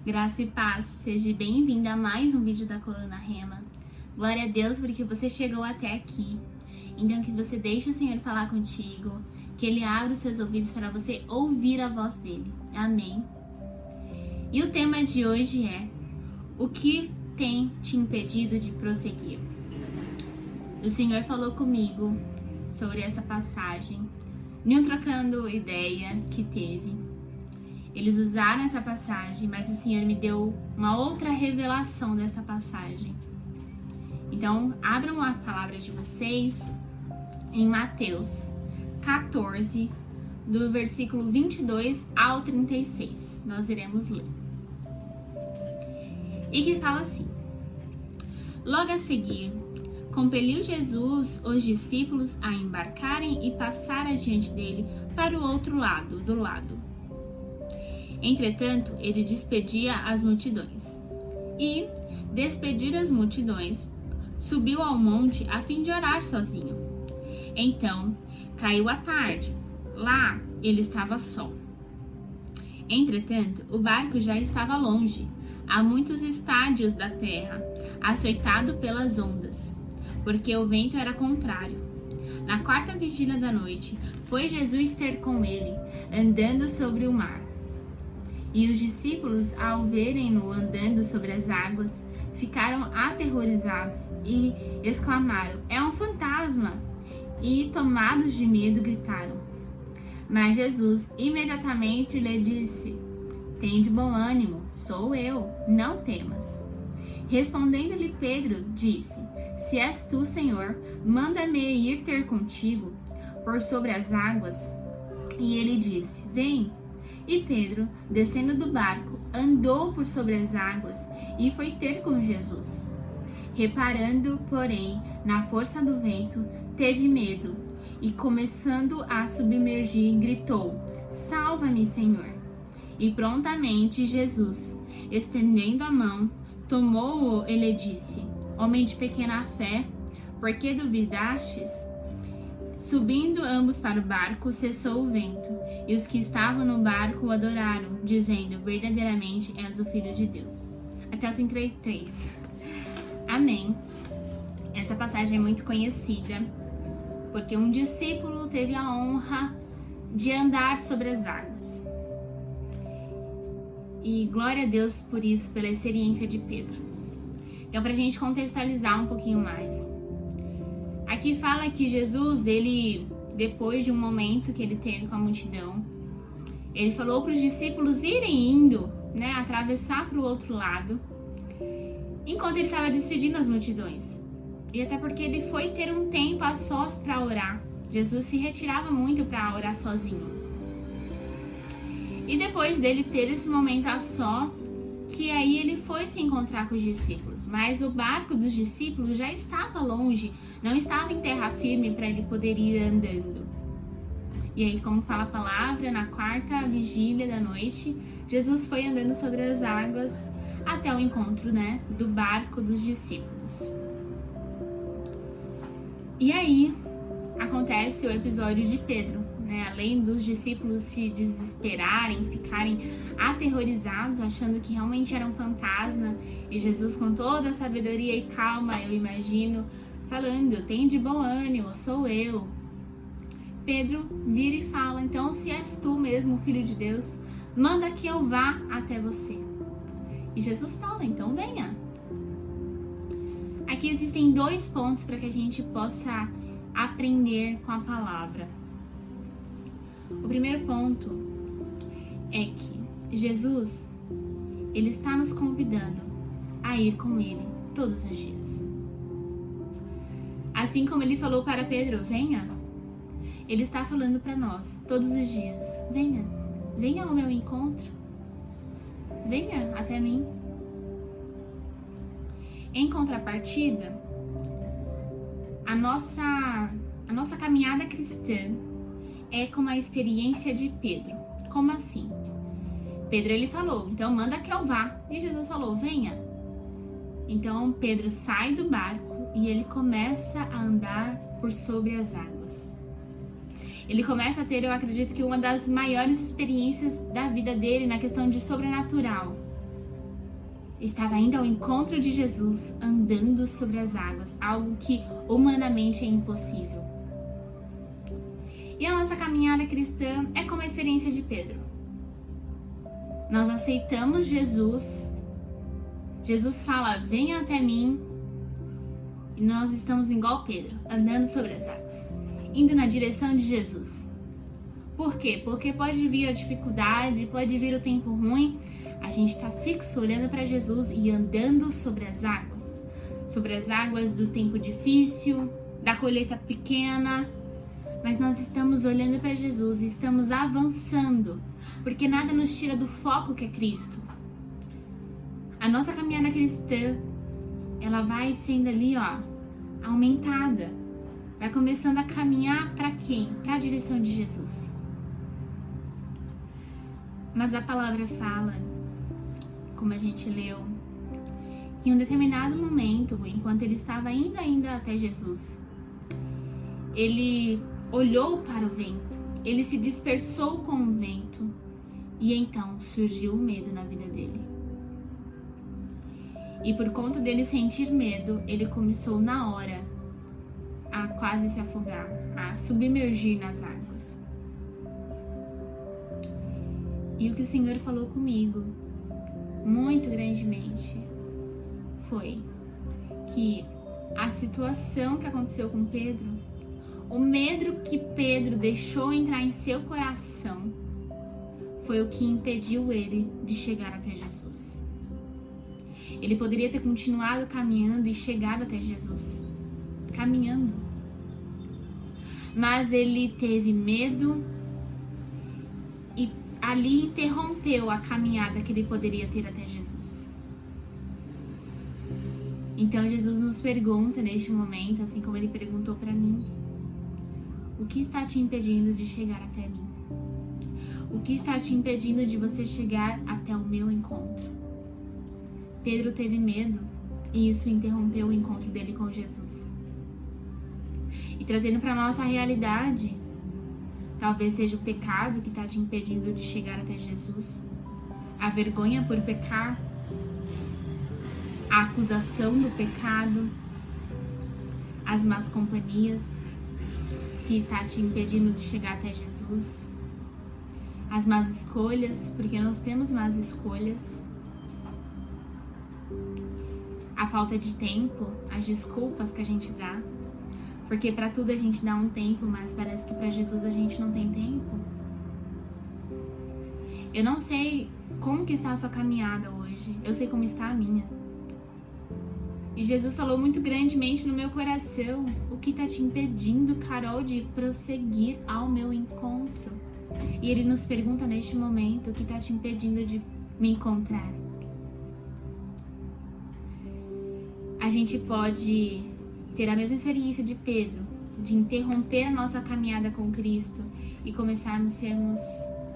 Graça e paz, seja bem-vinda a mais um vídeo da Coluna Rema. Glória a Deus porque você chegou até aqui. Então que você deixe o Senhor falar contigo, que Ele abra os seus ouvidos para você ouvir a voz dEle. Amém. E o tema de hoje é: o que tem te impedido de prosseguir? O Senhor falou comigo sobre essa passagem, nem trocando ideia que teve. Eles usaram essa passagem, mas o Senhor me deu uma outra revelação dessa passagem. Então, abram a palavra de vocês em Mateus 14, do versículo 22 ao 36. Nós iremos ler. E que fala assim: Logo a seguir, compeliu Jesus os discípulos a embarcarem e passar adiante dele para o outro lado do lago. Entretanto, ele despedia as multidões. E, despedir as multidões, subiu ao monte a fim de orar sozinho. Então, caiu a tarde. Lá, ele estava só. Entretanto, o barco já estava longe, a muitos estádios da terra, açoitado pelas ondas, porque o vento era contrário. Na quarta vigília da noite, foi Jesus ter com ele, andando sobre o mar. E os discípulos, ao verem-no andando sobre as águas, ficaram aterrorizados e exclamaram: "É um fantasma!" E, tomados de medo, gritaram. Mas Jesus imediatamente lhe disse: "Tende bom ânimo, sou eu, não temas." Respondendo-lhe Pedro, disse: "Se és tu, Senhor, manda-me ir ter contigo por sobre as águas." E ele disse: "Vem." E Pedro, descendo do barco, andou por sobre as águas e foi ter com Jesus. Reparando, porém, na força do vento, teve medo e, começando a submergir, gritou: "Salva-me, Senhor!" E prontamente Jesus, estendendo a mão, tomou-o e lhe disse: "Homem de pequena fé, por que duvidastes?" Subindo ambos para o barco, cessou o vento, e os que estavam no barco o adoraram, dizendo: "Verdadeiramente és o Filho de Deus." Até o 33. Amém. Essa passagem é muito conhecida, porque um discípulo teve a honra de andar sobre as águas. E glória a Deus por isso, pela experiência de Pedro. Então, para a gente contextualizar um pouquinho mais, aqui fala que Jesus, ele, depois de um momento que ele teve com a multidão, ele falou para os discípulos irem indo, atravessar para o outro lado, enquanto ele estava despedindo as multidões. E até porque ele foi ter um tempo a sós para orar. Jesus se retirava muito para orar sozinho. E depois dele ter esse momento a só, que aí ele foi se encontrar com os discípulos. Mas o barco dos discípulos já estava longe, não estava em terra firme para ele poder ir andando. E aí, como fala a palavra, na quarta vigília da noite, Jesus foi andando sobre as águas até o encontro, do barco dos discípulos. E aí, acontece o episódio de Pedro. Além dos discípulos se desesperarem, ficarem aterrorizados, achando que realmente era um fantasma, e Jesus, com toda a sabedoria e calma, eu imagino, falando: "Tende bom ânimo, sou eu." Pedro vira e fala: "Então, se és tu mesmo, Filho de Deus, manda que eu vá até você." E Jesus fala: "Então venha." Aqui existem dois pontos para que a gente possa aprender com a palavra. O primeiro ponto é que Jesus, ele está nos convidando a ir com ele todos os dias. Assim como ele falou para Pedro: "Venha", ele está falando para nós todos os dias: "Venha, venha ao meu encontro, venha até mim." Em contrapartida, a nossa caminhada cristã é como a experiência de Pedro. Como assim? Pedro, ele falou: "Então manda que eu vá." E Jesus falou: "Venha." Então Pedro sai do barco e ele começa a andar por sobre as águas. Ele começa a ter, eu acredito que uma das maiores experiências da vida dele na questão de sobrenatural. estava indo ao encontro de Jesus, andando sobre as águas, algo que humanamente é impossível. E a nossa caminhada cristã é como a experiência de Pedro. Nós aceitamos Jesus, Jesus fala, venha até mim, e nós estamos igual Pedro, andando sobre as águas, indo na direção de Jesus. Por quê? Porque pode vir a dificuldade, pode vir o tempo ruim, a gente está fixo olhando para Jesus e andando sobre as águas do tempo difícil, da colheita pequena, mas nós estamos olhando para Jesus e estamos avançando, porque nada nos tira do foco que é Cristo. A nossa caminhada cristã, ela vai sendo ali, aumentada, vai começando a caminhar para quem? Para a direção de Jesus. Mas a palavra fala, como a gente leu, que em um determinado momento, enquanto ele estava indo ainda até Jesus, ele olhou para o vento, ele se dispersou com o vento e então surgiu o medo na vida dele. E por conta dele sentir medo, ele começou na hora a quase se afogar, a submergir nas águas. E o que o Senhor falou comigo, muito grandemente, foi que a situação que aconteceu com Pedro, o medo que Pedro deixou entrar em seu coração, foi o que impediu ele de chegar até Jesus. Ele poderia ter continuado caminhando e chegado até Jesus, caminhando. Mas ele teve medo e ali interrompeu a caminhada que ele poderia ter até Jesus. Então Jesus nos pergunta neste momento, assim como ele perguntou para mim, o que está te impedindo de chegar até mim? O que está te impedindo de você chegar até o meu encontro? Pedro teve medo e isso interrompeu o encontro dele com Jesus. E trazendo para nossa realidade, talvez seja o pecado que está te impedindo de chegar até Jesus, a vergonha por pecar, a acusação do pecado, as más companhias que está te impedindo de chegar até Jesus, as más escolhas, porque nós temos más escolhas, a falta de tempo, as desculpas que a gente dá, porque para tudo a gente dá um tempo, mas parece que para Jesus a gente não tem tempo. Eu não sei como que está a sua caminhada hoje, eu sei como está a minha. E Jesus falou muito grandemente no meu coração, o que está te impedindo, Carol, de prosseguir ao meu encontro? E Ele nos pergunta neste momento, o que está te impedindo de me encontrar? A gente pode ter a mesma experiência de Pedro, de interromper a nossa caminhada com Cristo e começarmos a sermos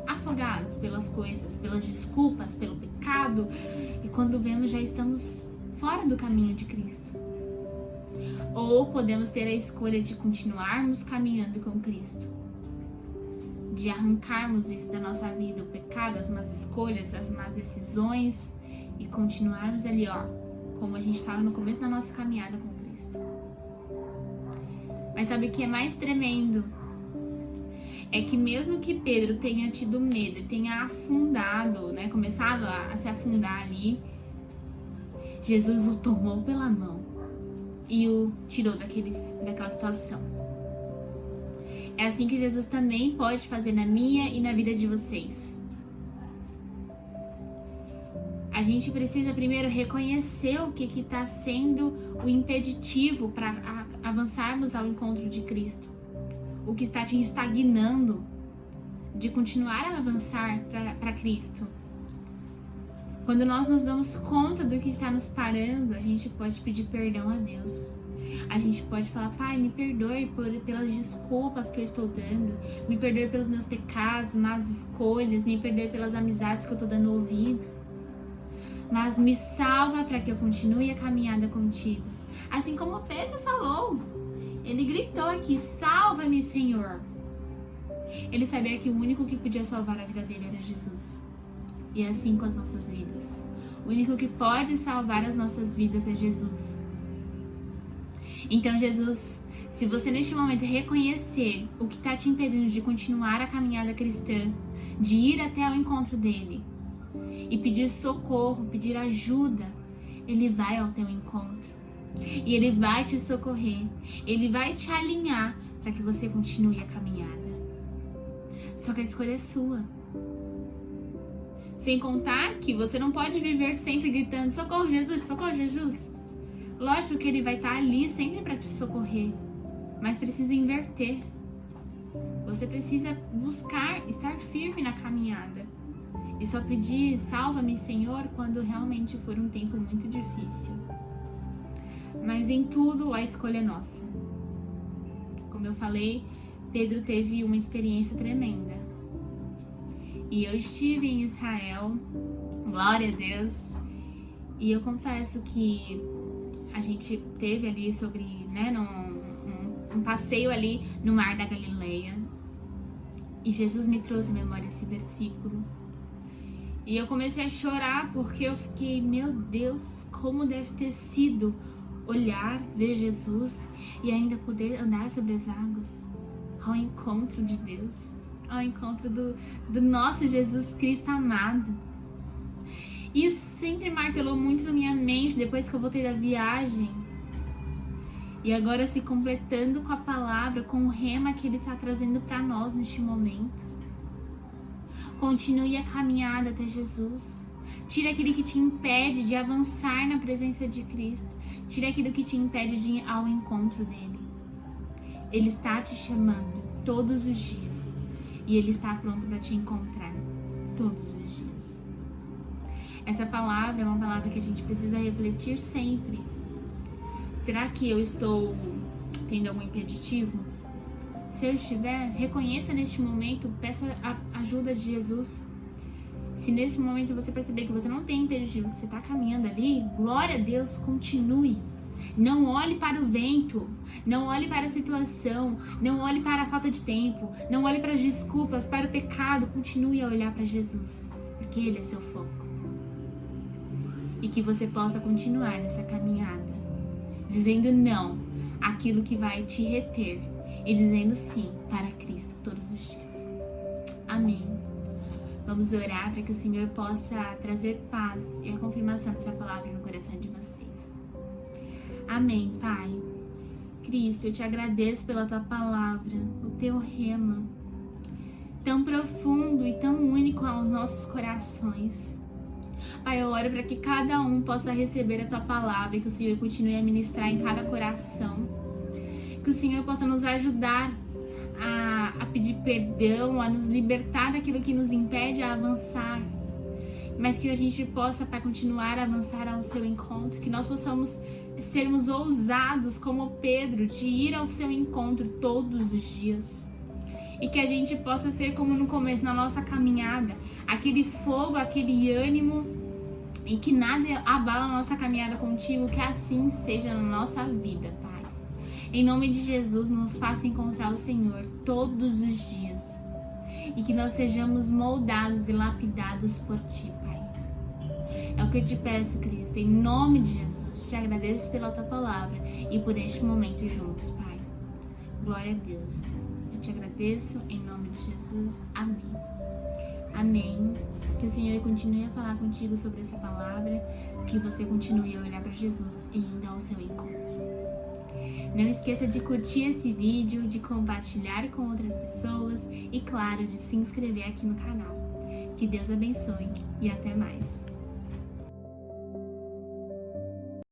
afogados pelas coisas, pelas desculpas, pelo pecado, e quando vemos já estamos fora do caminho de Cristo. Ou podemos ter a escolha de continuarmos caminhando com Cristo, de arrancarmos isso da nossa vida, o pecado, as más escolhas, as más decisões, e continuarmos ali, como a gente estava no começo da nossa caminhada com Cristo. Mas sabe o que é mais tremendo? É que mesmo que Pedro tenha tido medo e tenha afundado, começado a se afundar ali, Jesus o tomou pela mão e o tirou daquela situação. É assim que Jesus também pode fazer na minha e na vida de vocês. A gente precisa primeiro reconhecer o que está sendo o impeditivo para avançarmos ao encontro de Cristo. O que está te estagnando de continuar a avançar para Cristo. Quando nós nos damos conta do que está nos parando, a gente pode pedir perdão a Deus. A gente pode falar, Pai, me perdoe pelas desculpas que eu estou dando, me perdoe pelos meus pecados, más escolhas, me perdoe pelas amizades que eu estou dando ouvido. Mas me salva para que eu continue a caminhada contigo. Assim como Pedro falou, ele gritou aqui, salva-me, Senhor. Ele sabia que o único que podia salvar a vida dele era Jesus. E é assim com as nossas vidas. O único que pode salvar as nossas vidas é Jesus. Então, Jesus, se você neste momento reconhecer o que está te impedindo de continuar a caminhada cristã, de ir até o encontro dele e pedir socorro, pedir ajuda, ele vai ao teu encontro e ele vai te socorrer, ele vai te alinhar para que você continue a caminhada. Só que a escolha é sua. Sem contar que você não pode viver sempre gritando: socorro, Jesus, socorro, Jesus. Lógico que ele vai estar ali sempre para te socorrer, mas precisa inverter. Você precisa buscar estar firme na caminhada e só pedir: salva-me, Senhor, quando realmente for um tempo muito difícil. Mas em tudo a escolha é nossa. Como eu falei, Pedro teve uma experiência tremenda. E eu estive em Israel, glória a Deus, e eu confesso que a gente teve ali sobre, um passeio ali no Mar da Galileia, e Jesus me trouxe à memória esse versículo. E eu comecei a chorar porque eu fiquei: meu Deus, como deve ter sido olhar, ver Jesus e ainda poder andar sobre as águas, ao encontro de Deus, ao encontro do nosso Jesus Cristo amado. Isso sempre martelou muito na minha mente depois que eu voltei da viagem. E agora se completando com a palavra, com o rema que ele está trazendo para nós neste momento. Continue a caminhada até Jesus. Tira aquilo que te impede de avançar na presença de Cristo. Tira aquilo que te impede de ir ao encontro dele. Ele está te chamando todos os dias. E ele está pronto para te encontrar todos os dias. Essa palavra é uma palavra que a gente precisa refletir sempre. Será que eu estou tendo algum impeditivo? Se eu estiver, reconheça neste momento, peça a ajuda de Jesus. Se nesse momento você perceber que você não tem impeditivo, que você está caminhando ali, glória a Deus, continue. Não olhe para o vento, não olhe para a situação, não olhe para a falta de tempo, não olhe para as desculpas, para o pecado, continue a olhar para Jesus, porque Ele é seu foco. E que você possa continuar nessa caminhada, dizendo não àquilo que vai te reter e dizendo sim para Cristo todos os dias. Amém. Vamos orar para que o Senhor possa trazer paz e a confirmação dessa palavra no coração de vocês. Amém, Pai. Cristo, eu te agradeço pela tua palavra, o teu rema, tão profundo e tão único aos nossos corações. Pai, eu oro para que cada um possa receber a tua palavra e que o Senhor continue a ministrar em cada coração. Que o Senhor possa nos ajudar a pedir perdão, a nos libertar daquilo que nos impede a avançar. Mas que a gente possa, Pai, continuar a avançar ao seu encontro. Que nós possamos sermos ousados como Pedro, de ir ao seu encontro todos os dias. E que a gente possa ser como no começo, na nossa caminhada, aquele fogo, aquele ânimo, e que nada abala a nossa caminhada contigo, que assim seja na nossa vida, Pai. Em nome de Jesus, nos faça encontrar o Senhor todos os dias, e que nós sejamos moldados e lapidados por Ti, Pai. É o que eu te peço, Cristo, em nome de Jesus. Te agradeço pela Tua palavra e por este momento juntos, Pai. Glória a Deus. Eu te agradeço em nome de Jesus. Amém. Amém. Que o Senhor continue a falar contigo sobre essa palavra, que você continue a olhar para Jesus e ir ao seu encontro. Não esqueça de curtir esse vídeo, de compartilhar com outras pessoas e, claro, de se inscrever aqui no canal. Que Deus abençoe e até mais.